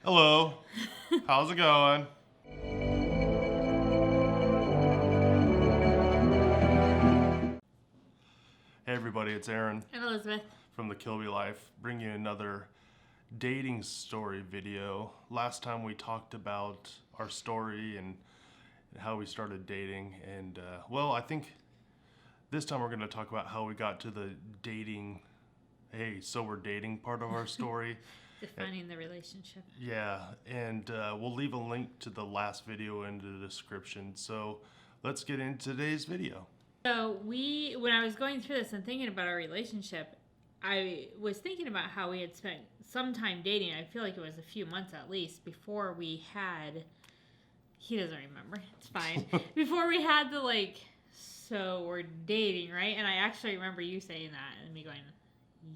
Hello. How's it going? Hey everybody, it's Aaron I'm Elizabeth. from the Kilby Life, bringing you another dating story video. Last time we talked about our story and how we started dating, and I think this time we're going to talk about how we got to the dating, hey, so we're dating part of our story. Defining the relationship. Yeah, and we'll leave a link to the last video in the description. So let's get into today's video. So when I was going through this and thinking about our relationship, I was thinking about how we had spent some time dating. I feel like it was a few months at least before we had, he doesn't remember, it's fine. Before we had the so we're dating, right? And I actually remember you saying that and me going,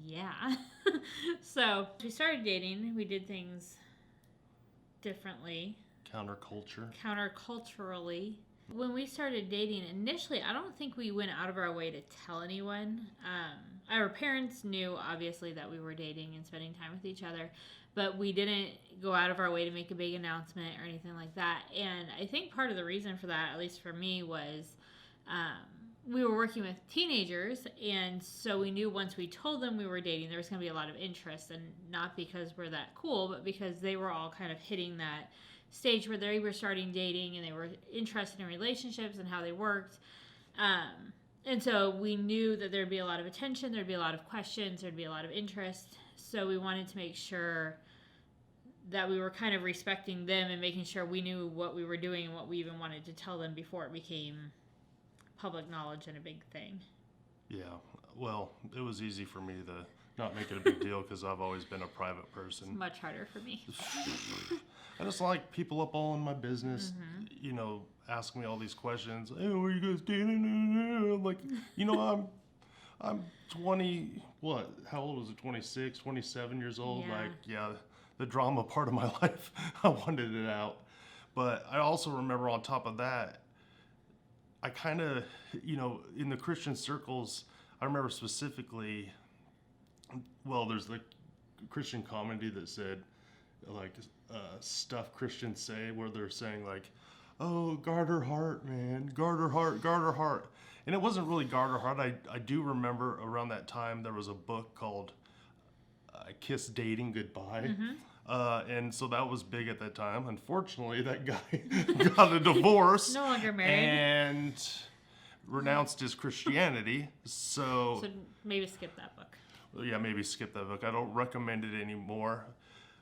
yeah. So we started dating. We did things differently. Counterculturally. When we started dating, initially, I don't think we went out of our way to tell anyone. Our parents knew, obviously, that we were dating and spending time with each other, but we didn't go out of our way to make a big announcement or anything like that. And I think part of the reason for that, at least for me, was we were working with teenagers, and so we knew once we told them we were dating, there was going to be a lot of interest, and not because we're that cool, but because they were all kind of hitting that stage where they were starting dating and they were interested in relationships and how they worked. And so we knew that there'd be a lot of attention, there'd be a lot of questions, there'd be a lot of interest. So we wanted to make sure that we were kind of respecting them and making sure we knew what we were doing and what we even wanted to tell them before it became public knowledge and a big thing. Yeah, well, it was easy for me to not make it a big deal because I've always been a private person. It's much harder for me. I just like people up all in my business, asking me all these questions. Hey, were you guys dating? Like, I'm 20, what? How old was it? 26, 27 years old? Yeah. The drama part of my life, I wanted it out. But I also remember on top of that, I kind of, in the Christian circles, I remember specifically, there's the Christian comedy that said, stuff Christians say, where they're saying oh, guard her heart, man, guard her heart, guard her heart. And it wasn't really guard her heart. I do remember around that time there was a book called Kiss Dating Goodbye. And so that was big at that time. Unfortunately, that guy got a divorce. No longer married. And renounced his Christianity. So maybe skip that book. Yeah, maybe skip that book. I don't recommend it anymore.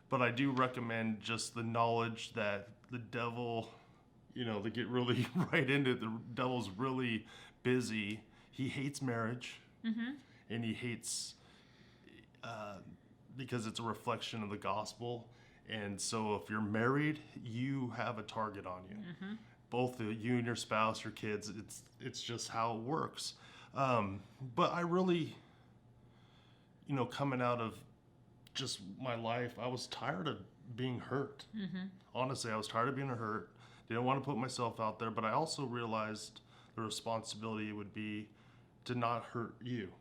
But I do recommend just the knowledge that the devil, to get really right into it, the devil's really busy. He hates marriage. And he hates... because it's a reflection of the gospel. And so if you're married, you have a target on you. Both you and your spouse, your kids, it's just how it works. But I really, coming out of just my life, I was tired of being hurt. Honestly, I was tired of being hurt. Didn't want to put myself out there, but I also realized the responsibility would be to not hurt you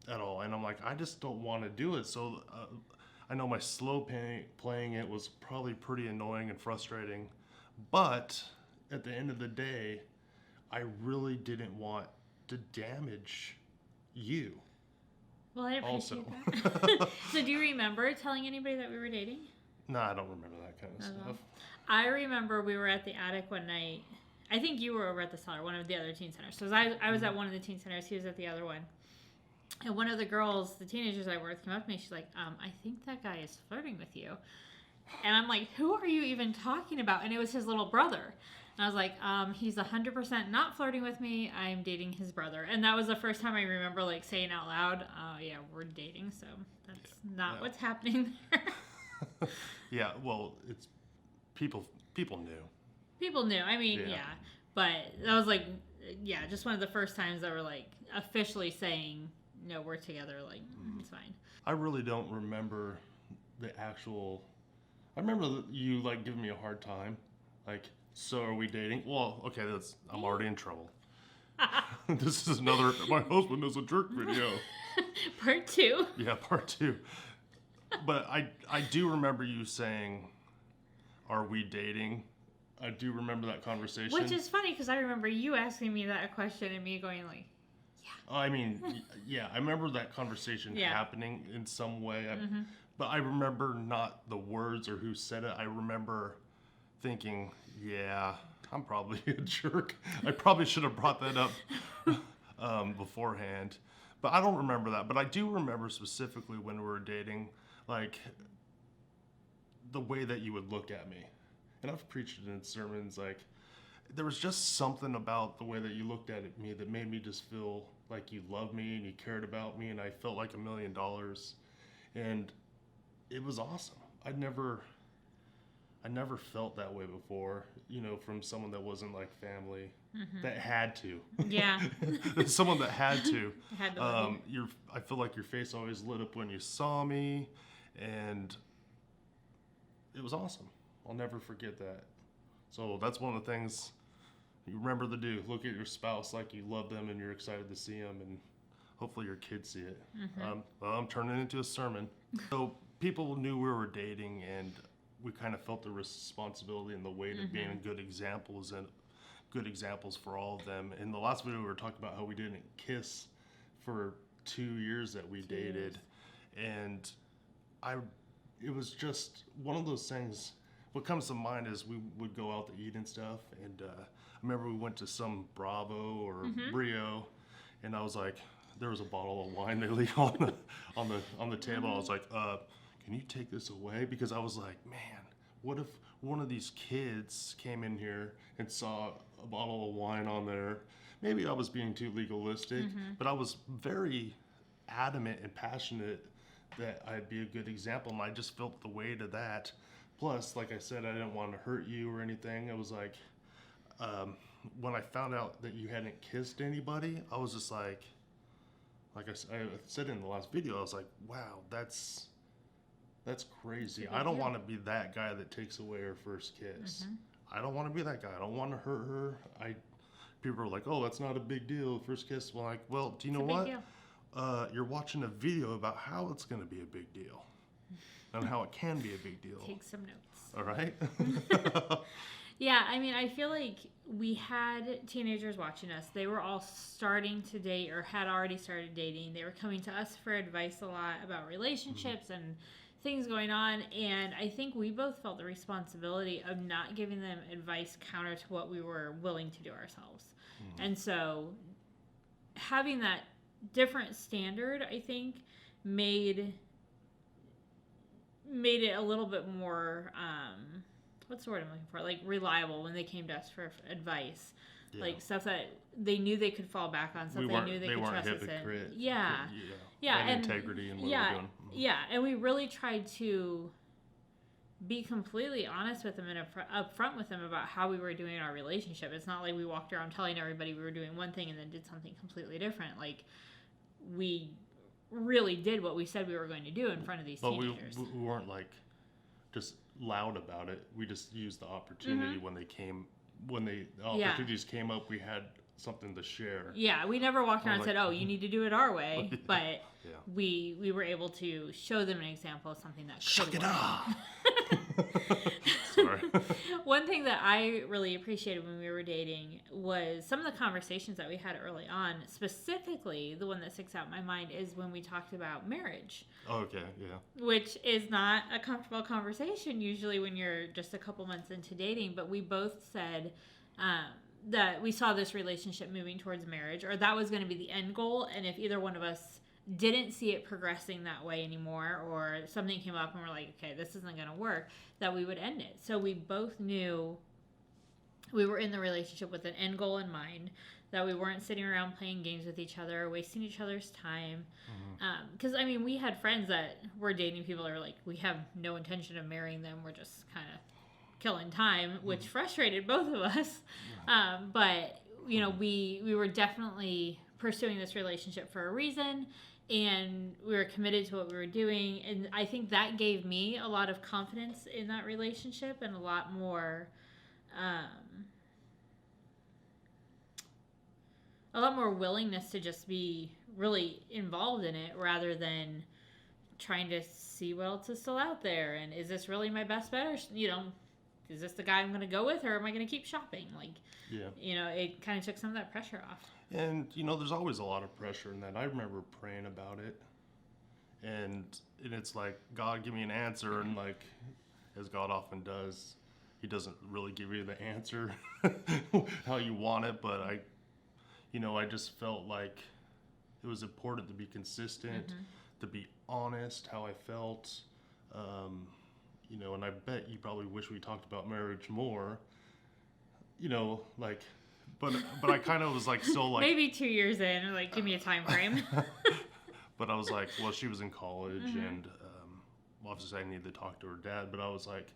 at all. And I'm like, I just don't want to do it. So I know my slow playing it was probably pretty annoying and frustrating, but at the end of the day, I really didn't want to damage you. Well, I appreciate that. So do you remember telling anybody that we were dating? No, I don't remember that kind of stuff. I remember we were at the attic one night. I think you were over at the cellar, one of the other teen centers. So I was at one of the teen centers. He was at the other one. And one of the girls, the teenagers I worked with, came up to me. She's like, I think that guy is flirting with you. And I'm like, who are you even talking about? And it was his little brother. And I was like, he's 100% not flirting with me. I'm dating his brother. And that was the first time I remember saying out loud, yeah, we're dating. So that's not what's happening there. Yeah, well, it's people knew. People knew. I mean, yeah. But that was just one of the first times that were officially saying, no, we're together, it's fine. I really don't remember the actual... I remember you, giving me a hard time. So are we dating? Well, okay, I'm already in trouble. This is another my husband is a jerk video. Part 2. Yeah, part 2. But I do remember you saying, "Are we dating?" I do remember that conversation. Which is funny because I remember you asking me that question and me going like, I mean, yeah, I remember that conversation happening in some way. But I remember not the words or who said it. I remember thinking, yeah, I'm probably a jerk. I probably should have brought that up beforehand. But I don't remember that. But I do remember specifically when we were dating, like, the way that you would look at me. And I've preached it in sermons, like, there was just something about the way that you looked at me that made me just feel like you loved me and you cared about me, and I felt like $1 million. And it was awesome. I never felt that way before, from someone that wasn't like family, that had to. Yeah. Someone that had to. Had to love I feel like your face always lit up when you saw me, and it was awesome. I'll never forget that. So that's one of the things you remember to do. Look at your spouse like you love them and you're excited to see them, and hopefully your kids see it. Well, I'm turning it into a sermon. So people knew we were dating, and we kind of felt the responsibility and the weight of being good examples for all of them. In the last video, we were talking about how we didn't kiss for 2 years that we dated, and it was just one of those things. What comes to mind is we would go out to eat and stuff, and I remember we went to some Bravo or Brio, and I was like, there was a bottle of wine they leave on the table. I was like, can you take this away? Because I was like, man, what if one of these kids came in here and saw a bottle of wine on there? Maybe I was being too legalistic, but I was very adamant and passionate that I'd be a good example, and I just felt the weight of that. Plus, like I said, I didn't want to hurt you or anything. It was like, when I found out that you hadn't kissed anybody, I was just like I said in the last video, I was like, wow, that's crazy. I don't want to be that guy that takes away her first kiss. I don't want to be that guy. I don't want to hurt her. People are like, oh, that's not a big deal, first kiss. Well, well, do you know what? You're watching a video about how it's going to be a big deal. And how it can be a big deal. Take some notes. All right? Yeah, I mean, I feel like we had teenagers watching us. They were all starting to date or had already started dating. They were coming to us for advice a lot about relationships and things going on. And I think we both felt the responsibility of not giving them advice counter to what we were willing to do ourselves. And so having that different standard, I think, made it a little bit more, what's the word I'm looking for? Like, reliable when they came to us for advice. Yeah. Like, stuff that they knew they could fall back on, stuff they knew they could trust us in. Yeah. And integrity and what we're doing. Yeah, and we really tried to be completely honest with them and upfront with them about how we were doing in our relationship. It's not like we walked around telling everybody we were doing one thing and then did something completely different. Like, we really did what we said we were going to do in front of these teenagers. But we weren't like just loud about it. We just used the opportunity when the opportunities came up. We had something to share. Yeah, we never walked around and said, "Oh, you need to do it our way." But we were able to show them an example of something that could work. Sorry. One thing that I really appreciated when we were dating was some of the conversations that we had early on. Specifically, the one that sticks out in my mind is when we talked about marriage. Okay, yeah. Which is not a comfortable conversation usually when you're just a couple months into dating. But we both said that we saw this relationship moving towards marriage, or that was going to be the end goal. And if either one of us didn't see it progressing that way anymore, or something came up and we're like, okay, this isn't going to work, that we would end it. So we both knew we were in the relationship with an end goal in mind, that we weren't sitting around playing games with each other, wasting each other's time. Because, I mean, we had friends that were dating people that were like, we have no intention of marrying them. We're just kind of killing time, which frustrated both of us. But, you know, we were definitely pursuing this relationship for a reason, and we were committed to what we were doing. And I think that gave me a lot of confidence in that relationship and a lot more willingness to just be really involved in it rather than trying to see what else is still out there, and is this really my best bet, or is this the guy I'm going to go with, or am I going to keep shopping? Like, it kind of took some of that pressure off. And there's always a lot of pressure in that. I remember praying about it, and it's like, God, give me an answer, and like, as God often does, He doesn't really give you the answer how you want it. But I just felt like it was important to be consistent, to be honest how I felt, and I bet you probably wish we talked about marriage more, but I kind of was like, still like, maybe 2 years in, or like, give me a time frame. But I was like, well, she was in college, and obviously I needed to talk to her dad, but I was like,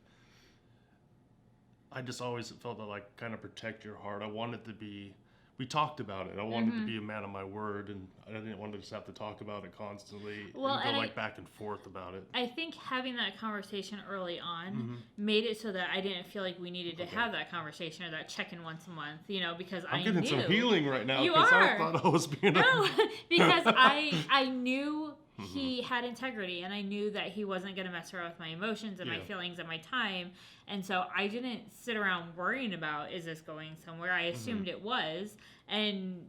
I just always felt that, like, kind of protect your heart. I wanted to be, we talked about it. I wanted to be a man of my word, and I didn't want to just have to talk about it constantly and go back and forth about it. I think having that conversation early on made it so that I didn't feel like we needed to have that conversation or that check-in once a month, because I'm getting some healing right now. You are. I thought I was being because I knew he had integrity, and I knew that he wasn't going to mess around with my emotions and my feelings and my time. And so I didn't sit around worrying about, is this going somewhere? I assumed it was. And,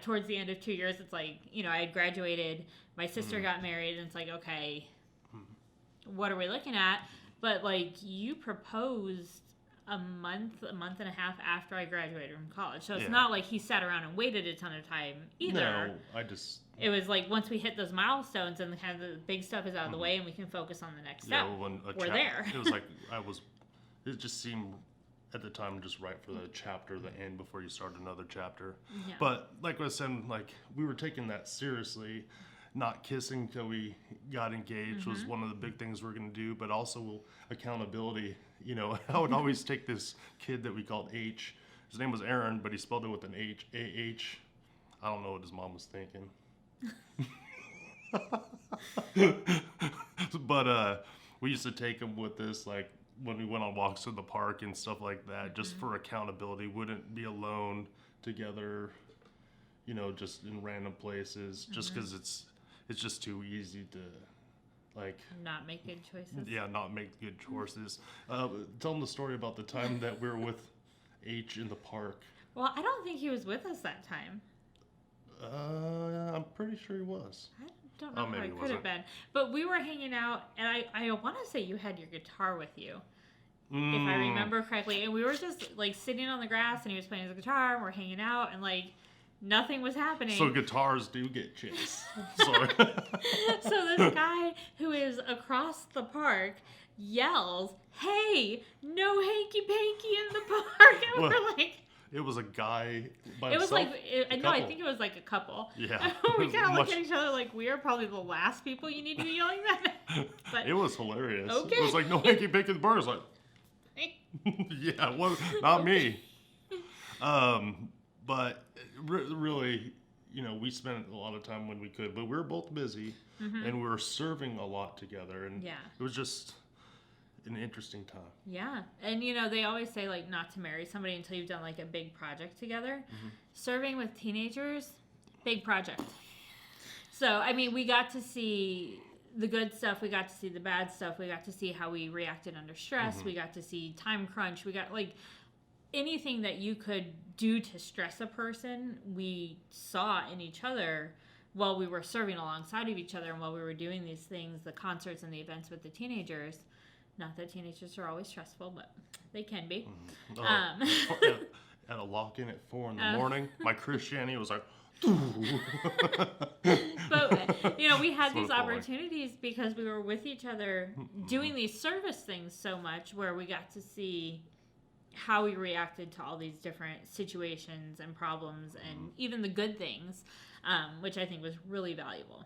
towards the end of 2 years, it's like, I had graduated, my sister got married, and it's like, okay, what are we looking at? But, like, you proposed a month and a half after I graduated from college. So it's not like he sat around and waited a ton of time either. No, It was like, once we hit those milestones and kind of the big stuff is out of the way and we can focus on the next step, we're there. It was like, it just seemed at the time just right for the chapter, the end, before you start another chapter. Yeah. But like I was saying, like, we were taking that seriously. Not kissing till we got engaged was one of the big things we're going to do, but also accountability. I would always take this kid that we called H. His name was Aaron, but he spelled it with an H, A-H. I don't know what his mom was thinking. But we used to take him with us, like, when we went on walks in the park and stuff like that, just for accountability. Wouldn't be alone together, just in random places, just because it's just too easy to, like, not make good choices. Yeah, not make good choices. Tell them the story about the time that we were with H in the park. Well, I don't think he was with us that time. I'm pretty sure he was. I don't know how he could have been. But we were hanging out, and I want to say you had your guitar with you, if I remember correctly. And we were just, like, sitting on the grass, and he was playing his guitar, and we're hanging out, and, like, nothing was happening. So guitars do get chicks. Sorry. So this guy who is across the park yells, "Hey, no hanky panky in the park!" And we're like, it was a guy by himself. I think it was like a couple. Yeah. We kind of look at each other like, we are probably the last people you need to be yelling at. But it was hilarious. Okay. It was like, no hanky panky in the park. Like, yeah, well, not me. But really, we spent a lot of time when we could, but we were both busy, and we were serving a lot together, and it was just an interesting time. Yeah. And, they always say, like, not to marry somebody until you've done, like, a big project together. Serving with teenagers, big project. So, I mean, we got to see the good stuff. We got to see the bad stuff. We got to see how we reacted under stress. We got to see time crunch. We got, like, anything that you could do to stress a person, we saw in each other while we were serving alongside of each other and while we were doing these things, the concerts and the events with the teenagers. Not that teenagers are always stressful, but they can be. At a lock-in at 4 in the morning, my Christianity was like... But, we had these opportunities because we were with each other doing these service things so much where we got to see how we reacted to all these different situations and problems and even the good things, which I think was really valuable.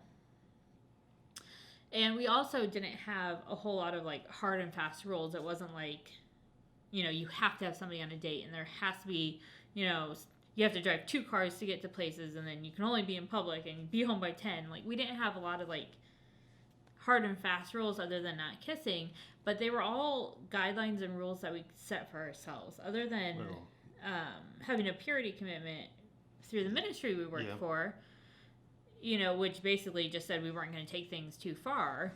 And we also didn't have a whole lot of, like, hard and fast rules. It wasn't like, you have to have somebody on a date and there has to be, you have to drive 2 cars to get to places and then you can only be in public and be home by 10. Like, we didn't have a lot of, like, hard and fast rules other than not kissing, but they were all guidelines and rules that we set for ourselves. Other than having a purity commitment through the ministry we worked for, which basically just said we weren't going to take things too far.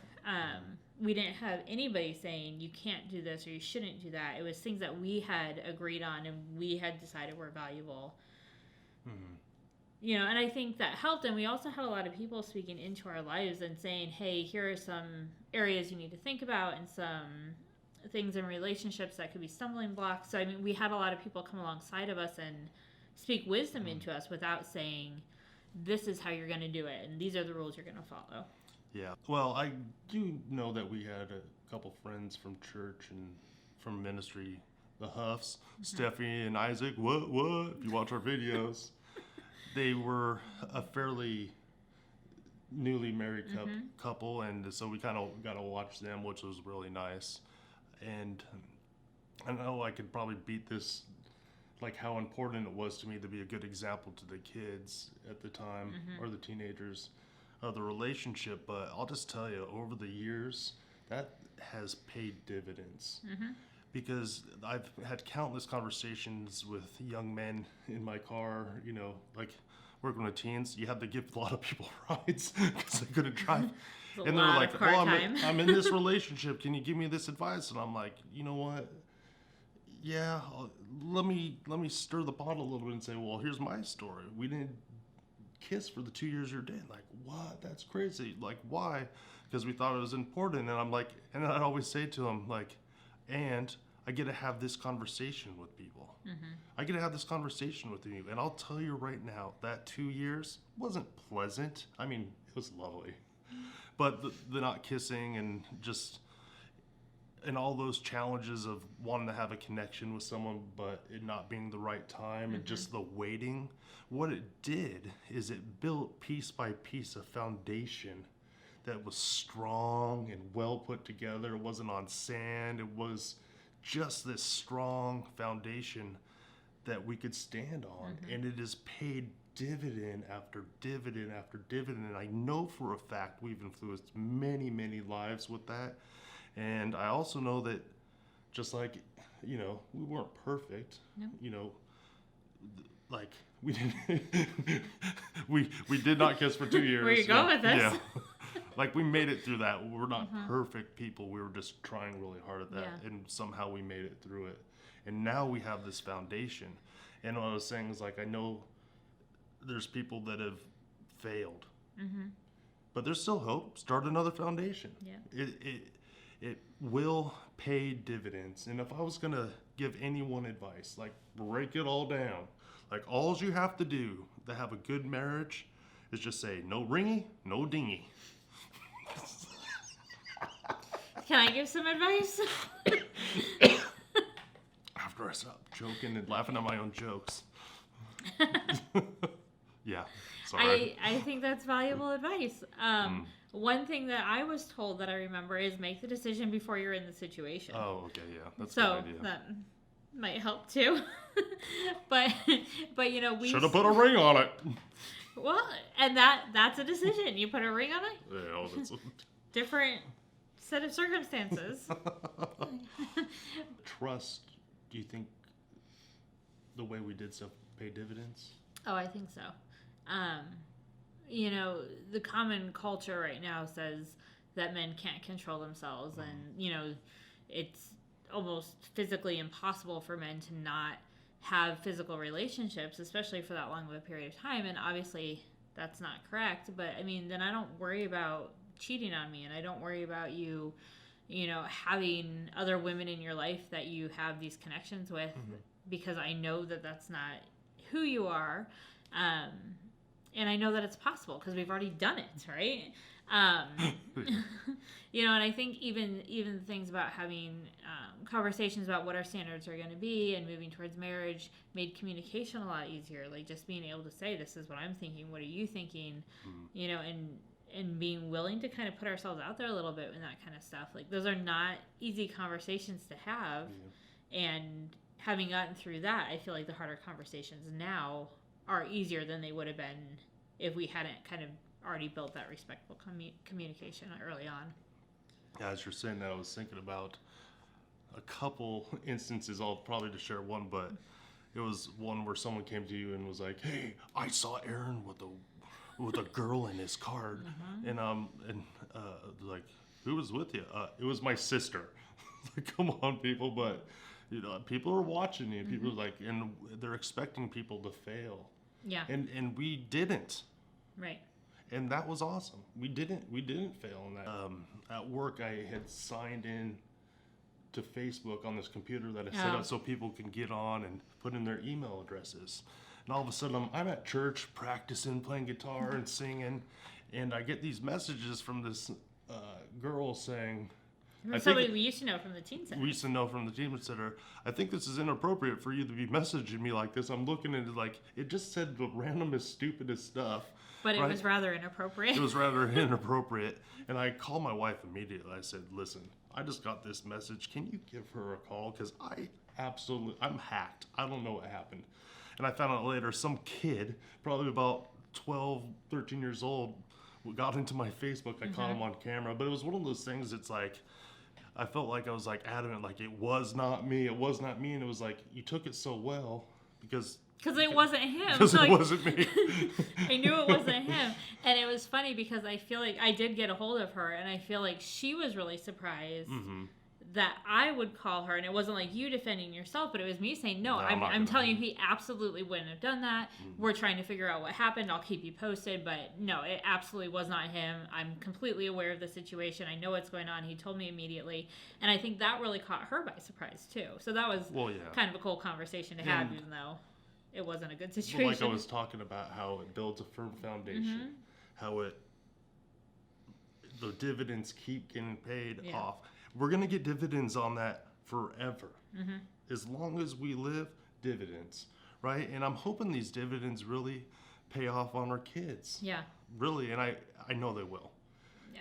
We didn't have anybody saying you can't do this or you shouldn't do that. It was things that we had agreed on and we had decided were valuable. And I think that helped. And we also had a lot of people speaking into our lives and saying, hey, here are some areas you need to think about and some things in relationships that could be stumbling blocks. So, we had a lot of people come alongside of us and speak wisdom into us without saying, this is how you're going to do it, and these are the rules you're going to follow. Yeah. Well, I do know that we had a couple friends from church and from ministry, the Huffs, Stephanie and Isaac. What? If you watch our videos, they were a fairly newly married couple, and so we kind of got to watch them, which was really nice. And I know I could probably beat this, like how important it was to me to be a good example to the kids at the time or the teenagers of the relationship, but I'll just tell you, over the years, that has paid dividends. Because I've had countless conversations with young men in my car, like working with teens. You had to give a lot of people rides because they couldn't drive. And they're like, I'm in this relationship. Can you give me this advice? And I'm like, you know what? Yeah, let me stir the pot a little bit and say, well, here's my story. We didn't kiss for the 2 years you're dating. Like, what? That's crazy. Like, why? Because we thought it was important. And I'm like, and I'd always say to them, like, and I get to have this conversation with people. I get to have this conversation with you. And I'll tell you right now, that 2 years wasn't pleasant. It was lovely. But the not kissing and just, and all those challenges of wanting to have a connection with someone, but it not being the right time and just the waiting, what it did is it built piece by piece a foundation that was strong and well put together. It wasn't on sand. It was just this strong foundation that we could stand on. And it has paid dividend after dividend after dividend. And I know for a fact we've influenced many, many lives with that. And I also know that just like, we weren't perfect, like we didn't, we did not kiss for 2 years. Where you going with this? Yeah. Like we made it through that. We're not perfect people. We were just trying really hard at that. Yeah. And somehow we made it through it. And now we have this foundation. And what I was saying is like, I know there's people that have failed, but there's still hope. Start another foundation. Yeah. It will pay dividends. And if I was going to give anyone advice, like break it all down, like all you have to do to have a good marriage is just say, no ringy, no dingy. Can I give some advice? After I stop joking and laughing at my own jokes. Yeah, sorry. I think that's valuable advice. One thing that I was told that I remember is make the decision before you're in the situation. Oh, okay, yeah, that's a good idea. So that might help too. but we should have put a ring on it. Well, and that's a decision. You put a ring on it. Yeah, that's different set of circumstances. Trust. Do you think the way we did stuff paid dividends? Oh, I think so. The common culture right now says that men can't control themselves, and it's almost physically impossible for men to not have physical relationships, especially for that long of a period of time. And obviously that's not correct, but then I don't worry about cheating on me, and I don't worry about you having other women in your life that you have these connections with, because I know that that's not who you are. And I know that it's possible because we've already done it, right? And I think even things about having conversations about what our standards are going to be and moving towards marriage made communication a lot easier. Like just being able to say, this is what I'm thinking, what are you thinking? And being willing to kind of put ourselves out there a little bit and that kind of stuff. Like those are not easy conversations to have. Yeah. And having gotten through that, I feel like the harder conversations now are easier than they would have been if we hadn't kind of already built that respectful communication early on. Yeah, as you're saying that, I was thinking about a couple instances. I'll probably just share one, but it was one where someone came to you and was like, hey, I saw Aaron with with a girl in his card, and like, who was with you? It was my sister. Like, come on, people, but people are watching you. People are like, and they're expecting people to fail. Yeah. And we didn't. Right. And that was awesome. We didn't fail in that. At work, I had signed in to Facebook on this computer that I set up so people can get on and put in their email addresses. And all of a sudden, I'm at church practicing, playing guitar and singing, and I get these messages from this girl saying, Somebody we used to know from the teen center. We used to know from the teen center. I think this is inappropriate for you to be messaging me like this. I'm looking at it like, it just said the randomest, stupidest stuff. But it was rather inappropriate. It was rather inappropriate. And I called my wife immediately. I said, listen, I just got this message. Can you give her a call? Because I'm hacked. I don't know what happened. And I found out later, some kid, probably about 12, 13 years old, got into my Facebook. I caught him on camera. But it was one of those things, it's like, I felt like I was like adamant, like it was not me. And it was like, you took it so well because it wasn't him. Because it wasn't me. I knew it wasn't him. And it was funny because I feel like I did get a hold of her, and I feel like she was really surprised that I would call her, and it wasn't like you defending yourself, but it was me saying, no, I'm telling you, he absolutely wouldn't have done that. We're trying to figure out what happened. I'll keep you posted, but no, it absolutely was not him. I'm completely aware of the situation. I know what's going on. He told me immediately, and I think that really caught her by surprise too. So that was kind of a cool conversation to have, even though it wasn't a good situation. Like I was talking about how it builds a firm foundation, how the dividends keep getting paid off. We're going to get dividends on that forever. As long as we live, dividends, right? And I'm hoping these dividends really pay off on our kids. Yeah. Really, and I know they will.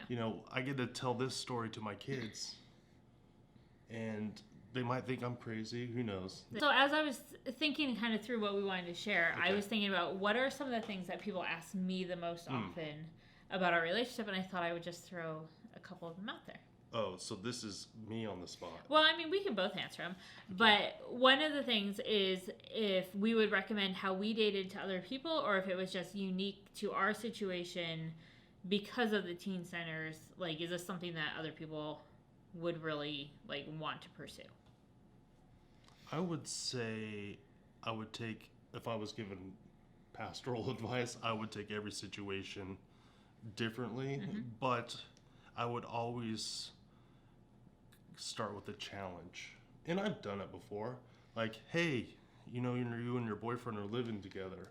Yeah. I get to tell this story to my kids, and they might think I'm crazy. Who knows? So as I was thinking kind of through what we wanted to share, I was thinking about what are some of the things that people ask me the most often about our relationship, and I thought I would just throw a couple of them out there. Oh, so this is me on the spot. Well, I mean, we can both answer them. But one of the things is if we would recommend how we dated to other people, or if it was just unique to our situation because of the teen centers. Like, is this something that other people would really, like, want to pursue? I would say I would take, if I was given pastoral advice, I would take every situation differently. But I would always start with a challenge. And I've done it before. Like, hey, you and your boyfriend are living together.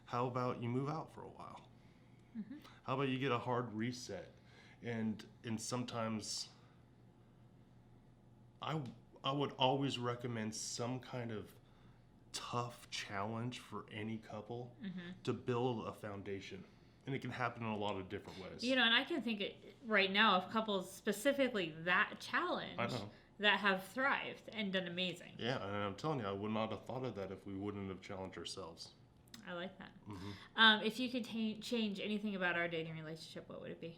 How about you move out for a while? How about you get a hard reset? And sometimes I would always recommend some kind of tough challenge for any couple to build a foundation. And it can happen in a lot of different ways. And I can think right now of couples specifically that challenge that have thrived and done amazing. Yeah, and I'm telling you, I would not have thought of that if we wouldn't have challenged ourselves. I like that. If you could change anything about our dating relationship, what would it be?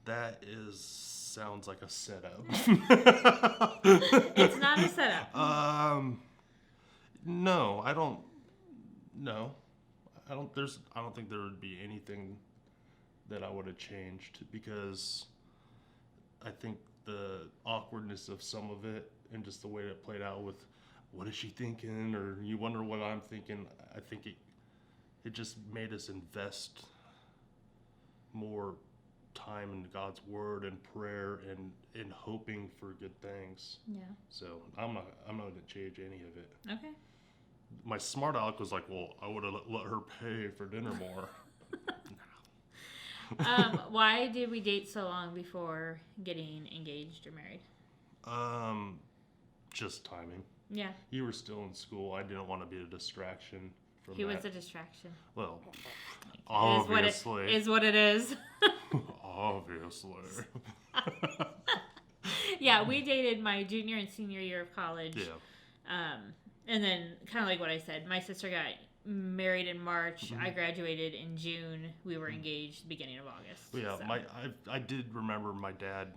That sounds like a setup. It's not a setup. No, I don't. No, I don't. I don't think there would be anything that I would have changed, because I think the awkwardness of some of it and just the way it played out with what is she thinking, or you wonder what I'm thinking. I think it just made us invest more time in God's word and prayer and in hoping for good things. Yeah. So I'm not going to change any of it. Okay. My smart aleck was like, well, I would have let her pay for dinner more. Why did we date so long before getting engaged or married? Just timing. Yeah. You were still in school. I didn't want to be a distraction from He that. was a distraction. Well, obviously. Is what it is. Obviously. Yeah, we dated my junior and senior year of college. Yeah. And then, kind of like what I said, my sister got married in March. I graduated in June. We were engaged beginning of August. Yeah, so. I did remember my dad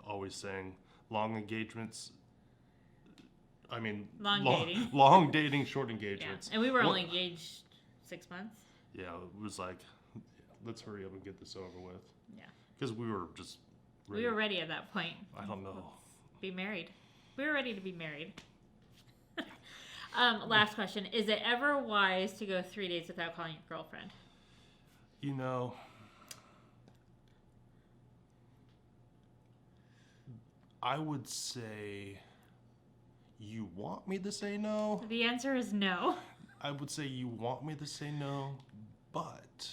always saying long engagements I mean, long dating, short Yeah, engagements. and we were only engaged 6 months. Yeah, it was like, let's hurry up and get this over with. Yeah. Because we were just ready. We were ready at that point. I don't know. Let's be married. We were ready to be married. Last question. Is it ever wise to go 3 days without calling your girlfriend? You know, I would say you want me to say no. The answer is no. I would say you want me to say no, but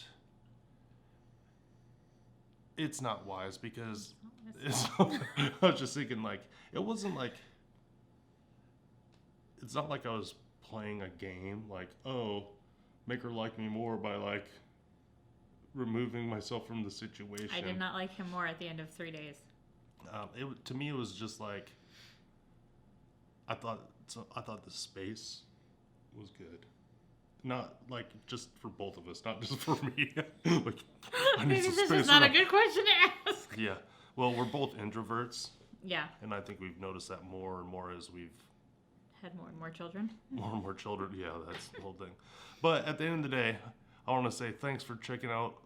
it's not wise because I was just thinking, like, it wasn't like, it's not like I was playing a game, like, oh, make her like me more by, like, removing myself from the situation. I did not like him more at the end of 3 days. To me, it was just like, I thought the space was good. Not like just for both of us, not just for me. Like, I need Maybe some this space is not a around. good question to ask. Yeah. Well, we're both introverts, Yeah. and I think we've noticed that more and more as we've Had more and more children. more and more children. Yeah, that's the whole thing. But at the end of the day, I want to say thanks for checking out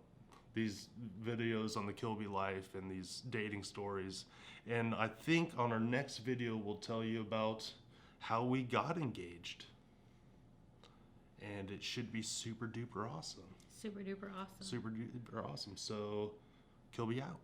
these videos on the Kilby life and these dating stories. And I think on our next video, we'll tell you about how we got engaged. And it should be super duper awesome. Super duper awesome. Super duper awesome. So, Kilby out.